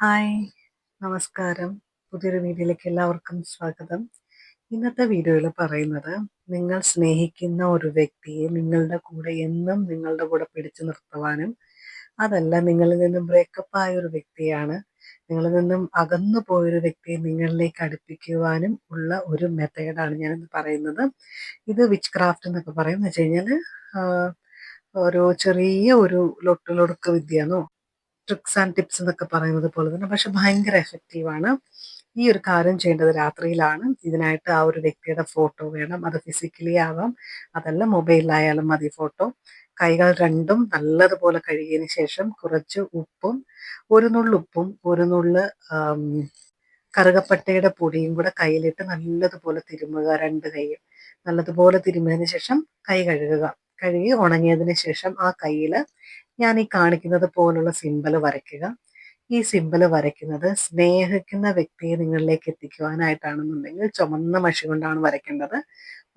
Hi, നമസ്കാരം. പുതിയൊരു വീഡിയോയിലേക്ക് എല്ലാവർക്കും സ്വാഗതം. ഇന്നത്തെ വീഡിയോയിൽ പറയുന്നത്, നിങ്ങൾ സ്നേഹിക്കുന്ന ഒരു വ്യക്തിയെ നിങ്ങളുടെ കൂടെ എന്നും നിങ്ങളുടെ കൂടെ പിടിച്ചു നിർത്തുവാനും, അതല്ല നിങ്ങളിൽ നിന്നും ബ്രേക്കപ്പ് ആയ ഒരു വ്യക്തിയാണ്, നിങ്ങളിൽ നിന്നും അകന്നു പോയൊരു വ്യക്തിയെ നിങ്ങളിലേക്ക് അടുപ്പിക്കുവാനും ഉള്ള ഒരു മെത്തേഡാണ് ഞാനിന്ന് പറയുന്നത്. ഇത് വിച്ച് ക്രാഫ്റ്റ് എന്നൊക്കെ പറയും. എന്ന് വെച്ച് കഴിഞ്ഞാൽ ഒരു ചെറിയ ഒരു ലൊട്ടുലൊടുക്ക് വിദ്യയെന്നോ ട്രിക്സ് ആൻഡ് ടിപ്സ് എന്നൊക്കെ പറയുന്നത് പോലെ തന്നെ, പക്ഷെ ഭയങ്കര എഫക്റ്റീവാണ്. ഈ ഒരു കാര്യം ചെയ്യേണ്ടത് രാത്രിയിലാണ്. ഇതിനായിട്ട് ആ ഒരു വ്യക്തിയുടെ ഫോട്ടോ വേണം. അത് ഫിസിക്കലി ആവാം, അതല്ല മൊബൈലിലായാലും മതി ഫോട്ടോ. കൈകൾ രണ്ടും നല്ലതുപോലെ കഴുകിയതിന് ശേഷം കുറച്ച് ഉപ്പും ഒരു നുള്ള് കറുകപ്പട്ടയുടെ പൊടിയും കൂടെ കയ്യിലിട്ട് നല്ലതുപോലെ തിരുമ്മുക. രണ്ട് കൈയും നല്ലതുപോലെ തിരുമ്മിയതിന് ശേഷം കൈ കഴുകുക. കഴുകി ഉണങ്ങിയതിന് ശേഷം ആ കയ്യിൽ ഞാൻ ഈ കാണിക്കുന്നത് പോലുള്ള സിമ്പൽ വരയ്ക്കുക. ഈ സിമ്പൽ വരയ്ക്കുന്നത് സ്നേഹിക്കുന്ന വ്യക്തിയെ നിങ്ങളിലേക്ക് എത്തിക്കുവാനായിട്ടാണെന്നുണ്ടെങ്കിൽ ചുമന്ന മഷി കൊണ്ടാണ് വരയ്ക്കേണ്ടത്.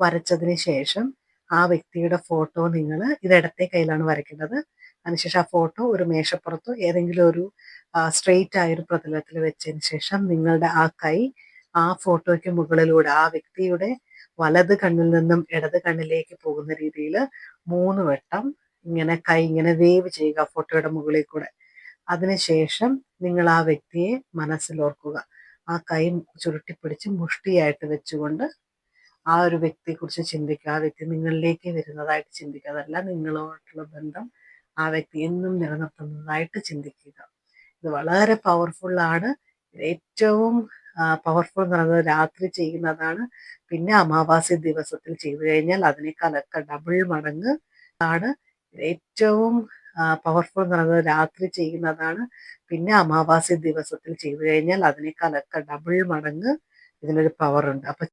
വരച്ചതിന് ശേഷം ആ വ്യക്തിയുടെ ഫോട്ടോ നിങ്ങൾ ഇത് ഇടത്തെ കയ്യിലാണ് വരയ്ക്കേണ്ടത്. അതിനുശേഷം ആ ഫോട്ടോ ഒരു മേശപ്പുറത്തോ ഏതെങ്കിലും ഒരു സ്ട്രെയിറ്റ് ആയൊരു പ്രതലത്തിൽ വെച്ചതിന് ശേഷം നിങ്ങളുടെ ആ കൈ ആ ഫോട്ടോയ്ക്ക് മുകളിലൂടെ ആ വ്യക്തിയുടെ വലത് കണ്ണിൽ നിന്നും ഇടത് കണ്ണിലേക്ക് പോകുന്ന രീതിയിൽ 3 വട്ടം ഇങ്ങനെ കൈ ഇങ്ങനെ വേവ് ചെയ്യുക ഫോട്ടോയുടെ മുകളിൽ കൂടെ. അതിനുശേഷം നിങ്ങൾ ആ വ്യക്തിയെ മനസ്സിലോർക്കുക. ആ കൈ ചുരുട്ടിപ്പിടിച്ച് മുഷ്ടിയായിട്ട് വെച്ചുകൊണ്ട് ആ ഒരു വ്യക്തിയെക്കുറിച്ച് ചിന്തിക്കുക. ആ വ്യക്തി നിങ്ങളിലേക്ക് വരുന്നതായിട്ട് ചിന്തിക്കുക. അതല്ല നിങ്ങളോട്ടുള്ള ബന്ധം ആ വ്യക്തി എന്നും നിലനിർത്തുന്നതായിട്ട് ചിന്തിക്കുക. ഇത് വളരെ പവർഫുള്ളാണ്. ഏറ്റവും പവർഫുൾ എന്ന് പറയുന്നത് രാത്രി ചെയ്യുന്നതാണ്. പിന്നെ അമാവാസി ദിവസത്തിൽ ചെയ്തു കഴിഞ്ഞാൽ അതിനേക്കാളൊക്കെ ഡബിൾ മടങ്ങ് ആണ്. ഏറ്റവും പവർഫുൾ എന്ന് പറയുന്നത് രാത്രി ചെയ്യുന്നതാണ്. പിന്നെ അമാവാസി ദിവസത്തിൽ ചെയ്തു കഴിഞ്ഞാൽ അതിനേക്കാളൊക്കെ ഡബിൾ മടങ്ങ് ഇതിനൊരു പവറുണ്ട്. അപ്പം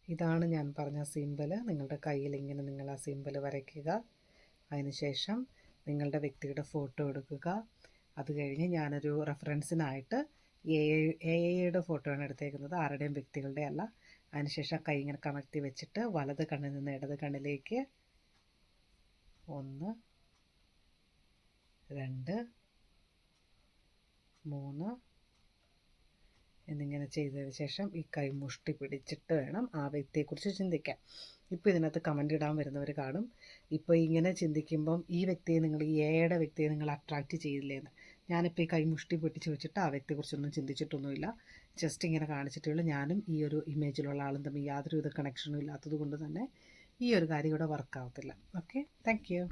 ഇതാണ് ഞാൻ പറഞ്ഞ സിമ്പൽ. നിങ്ങളുടെ കയ്യിൽ ഇങ്ങനെ നിങ്ങൾ ആ സിമ്പൽ വരയ്ക്കുക. അതിനുശേഷം നിങ്ങളുടെ വ്യക്തിയുടെ ഫോട്ടോ എടുക്കുക. അത് കഴിഞ്ഞ് ഞാനൊരു റെഫറൻസിനായിട്ട് എയുടെ ഫോട്ടോയാണ് എടുത്തേക്കുന്നത്, ആരുടെയും വ്യക്തികളുടെ അല്ല. അതിനുശേഷം കൈ ഇങ്ങനെ കമഴ്ത്തി വെച്ചിട്ട് വലത് കണ്ണിൽ നിന്ന് ഇടത് കണ്ണിലേക്ക് 1 2 3 എന്നിങ്ങനെ ചെയ്തതിന് ശേഷം ഈ കൈ മുഷ്ടി പിടിച്ചിട്ട് വേണം ആ വ്യക്തിയെക്കുറിച്ച് ചിന്തിക്കാൻ. ഇപ്പോൾ ഇതിനകത്ത് കമൻ്റ് ഇടാൻ വരുന്നവർ കാണും, ഇപ്പോൾ ഇങ്ങനെ ചിന്തിക്കുമ്പം ഈ വ്യക്തിയെ നിങ്ങൾ എയുടെ വ്യക്തിയെ നിങ്ങൾ അട്രാക്റ്റ് ചെയ്യില്ലേന്ന്. ഞാനിപ്പോൾ ഈ കൈ മുഷ്ടി പൊട്ടിച്ച് വെച്ചിട്ട് ആ വ്യക്തിയെക്കുറിച്ചൊന്നും ചിന്തിച്ചിട്ടൊന്നുമില്ല. ജസ്റ്റ് ഇങ്ങനെ കാണിച്ചിട്ടേ ഉള്ളൂ. ഞാനും ഈ ഒരു ഇമേജിലുള്ള ആളും തമ്മിൽ യാതൊരുവിധ കണക്ഷനും ഇല്ലാത്തത് കൊണ്ട് തന്നെ ഈ ഒരു കാര്യം ഇവിടെ വർക്കാവത്തില്ല. Okay, thank you.